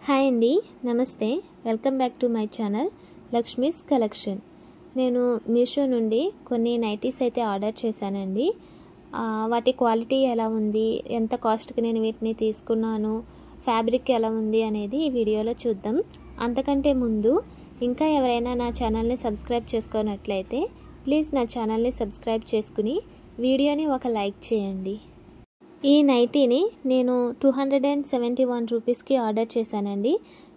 Hi అండి, నమస్తే. Welcome back to my channel Lakshmi's collection. నేను మీషో నుండి కొన్ని నైటీస్ అయితే ఆర్డర్ చేశానండి. వాటి క్వాలిటీ ఎలా ఉంది, ఎంత కాస్ట్కి నేను వీటిని తీసుకున్నాను, ఫ్యాబ్రిక్ ఎలా ఉంది అనేది ఈ వీడియోలో చూద్దాం. అంతకంటే ముందు ఇంకా ఎవరైనా నా ఛానల్ని సబ్స్క్రైబ్ చేసుకున్నట్లయితే ప్లీజ్ నా ఛానల్ని సబ్స్క్రైబ్ చేసుకుని వీడియోని ఒక లైక్ చేయండి. ఈ నైటీని నేను 271 రూపీస్కి ఆర్డర్ చేశానండి.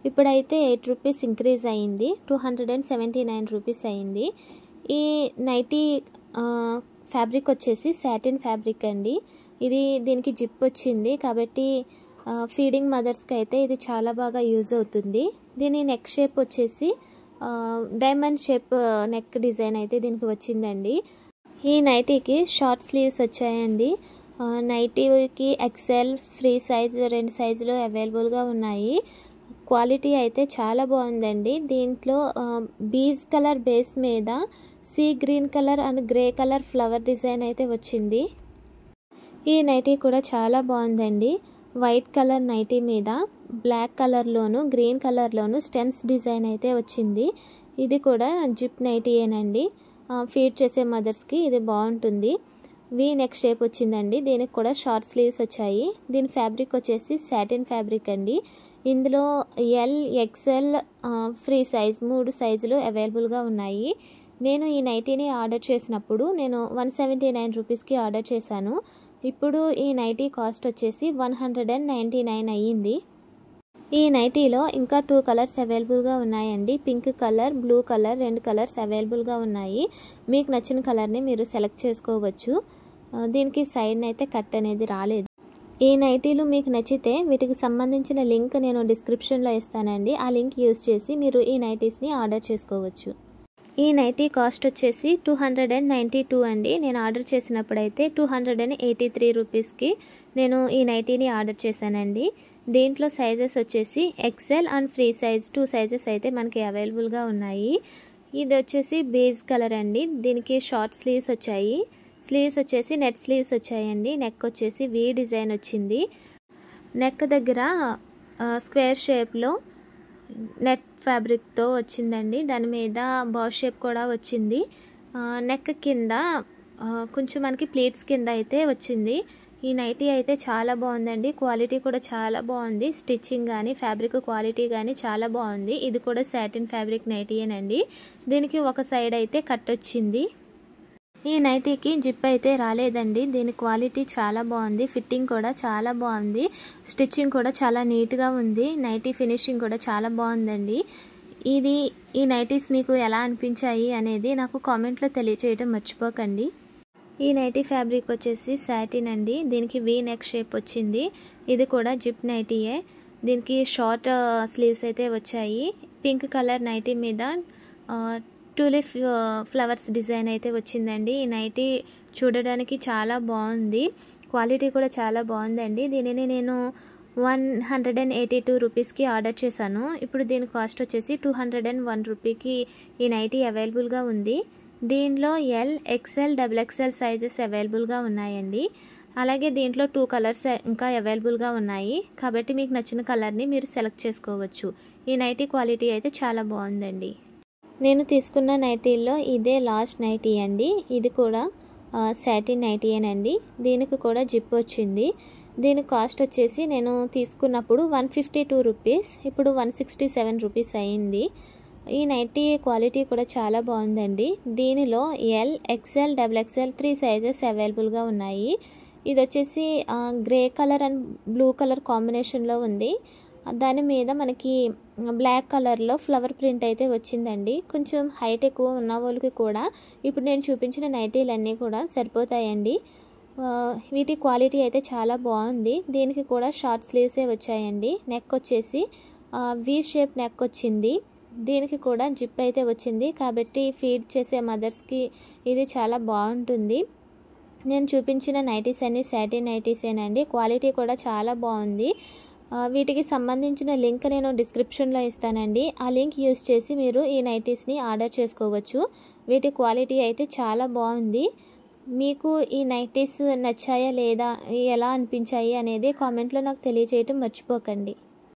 ఇప్పుడైతే 8 రూపీస్ ఇంక్రీజ్ అయ్యింది, 279 రూపీస్ అయ్యింది. ఈ నైటీ ఫ్యాబ్రిక్ వచ్చేసి సాటిన్ ఫ్యాబ్రిక్ అండి. దీనికి జిప్ వచ్చింది కాబట్టి ఫీడింగ్ మదర్స్కి అయితే ఇది చాలా బాగా యూజ్ అవుతుంది. దీని నెక్ షేప్ వచ్చేసి డైమండ్ షేప్ నెక్ డిజైన్ అయితే దీనికి వచ్చిందండి. ఈ నైటీకి షార్ట్ స్లీవ్స్ వచ్చాయండి. నైటీకి ఎక్సెల్, ఫ్రీ సైజ్, 2 సైజులు అవైలబుల్గా ఉన్నాయి. క్వాలిటీ అయితే చాలా బాగుందండి. దీంట్లో బీజ్ కలర్ బేస్ మీద sea green colour and grey colour flower design అయితే వచ్చింది. ఈ నైటీ కూడా చాలా బాగుందండి. వైట్ కలర్ నైటీ మీద బ్లాక్ కలర్లోను గ్రీన్ కలర్లోను స్టెమ్స్ డిజైన్ అయితే వచ్చింది. ఇది కూడా జిప్ నైటీయేనండి. ఫీడ్ చేసే మదర్స్కి ఇది బాగుంటుంది. వీ నెక్ షేప్ వచ్చిందండి. దీనికి కూడా షార్ట్ స్లీవ్స్ వచ్చాయి. దీని ఫ్యాబ్రిక్ వచ్చేసి సాటిన్ ఫ్యాబ్రిక్ అండి. ఇందులో ఎల్, ఎక్సెల్, ఫ్రీ సైజ్ 3 సైజులు అవైలబుల్గా ఉన్నాయి. నేను ఈ నైటీని ఆర్డర్ చేసినప్పుడు నేను 179 రూపీస్కి ఆర్డర్ చేశాను. ఇప్పుడు ఈ నైటీ కాస్ట్ వచ్చేసి 199 అయ్యింది. ఈ నైటీలో ఇంకా 2 కలర్స్ అవైలబుల్గా ఉన్నాయండి. Pink colour, blue colour, 2 colours అవైలబుల్గా ఉన్నాయి. మీకు నచ్చిన కలర్ని మీరు సెలెక్ట్ చేసుకోవచ్చు. దీనికి సైడ్ అయితే కట్ అనేది రాలేదు. ఈ నైటీలు మీకు నచ్చితే వీటికి సంబంధించిన లింక్ నేను డిస్క్రిప్షన్లో ఇస్తానండి. ఆ లింక్ యూజ్ చేసి మీరు ఈ నైటీస్ని ఆర్డర్ చేసుకోవచ్చు. ఈ నైటీ కాస్ట్ వచ్చేసి 292 అండి. నేను ఆర్డర్ చేసినప్పుడైతే 283 రూపీస్కి నేను ఈ నైటీని ఆర్డర్ చేశానండి. దీంట్లో సైజెస్ వచ్చేసి XL and free size 2 sizes అయితే మనకి అవైలబుల్గా ఉన్నాయి. ఇది వచ్చేసి బేజ్ కలర్ అండి. దీనికి షార్ట్ స్లీవ్స్ వచ్చాయి. స్లీవ్స్ వచ్చేసి నెట్ స్లీవ్స్ వచ్చాయండి. నెక్ వచ్చేసి వీ డిజైన్ వచ్చింది. నెక్ దగ్గర స్క్వేర్ షేప్లో నెట్ ఫ్యాబ్రిక్తో వచ్చిందండి. దాని మీద బాల్ షేప్ కూడా వచ్చింది. నెక్ కింద కొంచెం మనకి ప్లేట్స్ కింద అయితే వచ్చింది. ఈ నైటీ అయితే చాలా బాగుందండి. క్వాలిటీ కూడా చాలా బాగుంది. స్టిచ్చింగ్ కానీ ఫ్యాబ్రిక్ క్వాలిటీ కానీ చాలా బాగుంది. ఇది కూడా సాటిన్ ఫ్యాబ్రిక్ నైటీయేనండి. దీనికి ఒక సైడ్ అయితే కట్ వచ్చింది. ఈ నైటీకి జిప్ అయితే రాలేదండి. దీని క్వాలిటీ చాలా బాగుంది. ఫిట్టింగ్ కూడా చాలా బాగుంది. స్టిచ్చింగ్ కూడా చాలా నీట్గా ఉంది. నైటీ ఫినిషింగ్ కూడా చాలా బాగుందండి. ఈ నైటీస్ మీకు ఎలా అనిపించాయి అనేది నాకు కామెంట్లో తెలియచేయడం మర్చిపోకండి. ఈ నైటీ ఫ్యాబ్రిక్ వచ్చేసి సాటిన్ అండి. దీనికి వీ నెక్ షేప్ వచ్చింది. ఇది కూడా జిప్ నైటీయే. దీనికి షార్ట్ స్లీవ్స్ అయితే వచ్చాయి. పింక్ కలర్ నైటీ మీద టూలిప్ ఫ్లవర్స్ డిజైన్ అయితే వచ్చిందండి. ఈ నైటీ చూడడానికి చాలా బాగుంది. క్వాలిటీ కూడా చాలా బాగుందండి. దీనిని నేను 182 రూపీస్కి ఆర్డర్ చేశాను. ఇప్పుడు దీని కాస్ట్ వచ్చేసి 201 రూపీకి ఈ నైటీ అవైలబుల్గా ఉంది. దీనిలో ఎల్, ఎక్సెల్, XXL సైజెస్ అవైలబుల్గా ఉన్నాయండి. అలాగే దీంట్లో 2 కలర్స్ ఇంకా అవైలబుల్గా ఉన్నాయి. కాబట్టి మీకు నచ్చిన కలర్ని మీరు సెలెక్ట్ చేసుకోవచ్చు. ఈ నైటీ క్వాలిటీ అయితే చాలా బాగుందండి. నేను తీసుకున్న నైటీల్లో ఇదే లాస్ట్ నైటీ అండి. ఇది కూడా సాటిన్ నైటీయేనండి. దీనికి కూడా జిప్ వచ్చింది. దీని కాస్ట్ వచ్చేసి నేను తీసుకున్నప్పుడు 152 రూపీస్, ఇప్పుడు 167 రూపీస్ అయ్యింది. ఈ నైటీ క్వాలిటీ కూడా చాలా బాగుందండి. దీనిలో ఎల్, ఎక్సెల్, XXL 3 సైజెస్ అవైలబుల్గా ఉన్నాయి. ఇది వచ్చేసి grey colour and blue colour కాంబినేషన్లో ఉంది. దాని మీద మనకి బ్లాక్ కలర్లో ఫ్లవర్ ప్రింట్ అయితే వచ్చిందండి. కొంచెం హైట్ ఎక్కువ ఉన్న వాళ్ళకి కూడా ఇప్పుడు నేను చూపించిన నైటీలన్నీ కూడా సరిపోతాయండి. వీటి క్వాలిటీ అయితే చాలా బాగుంది. దీనికి కూడా షార్ట్ స్లీవ్సే వచ్చాయండి. నెక్ వచ్చేసి వీ షేప్ నెక్ వచ్చింది. దీనికి కూడా జిప్ అయితే వచ్చింది కాబట్టి ఫీడ్ చేసే మదర్స్కి ఇది చాలా బాగుంటుంది. నేను చూపించిన నైటీస్ అన్ని సాటిన్ నైటీసేనండి. క్వాలిటీ కూడా చాలా బాగుంది. వీటికి సంబంధించిన లింక్ నేను డిస్క్రిప్షన్లో ఇస్తానండి. ఆ లింక్ యూజ్ చేసి మీరు ఈ నైటీస్ని ఆర్డర్ చేసుకోవచ్చు. వీటి క్వాలిటీ అయితే చాలా బాగుంది. మీకు ఈ నైటీస్ నచ్చాయా లేదా, ఎలా అనిపించాయి అనేది కామెంట్లో నాకు తెలియజేయటం మర్చిపోకండి.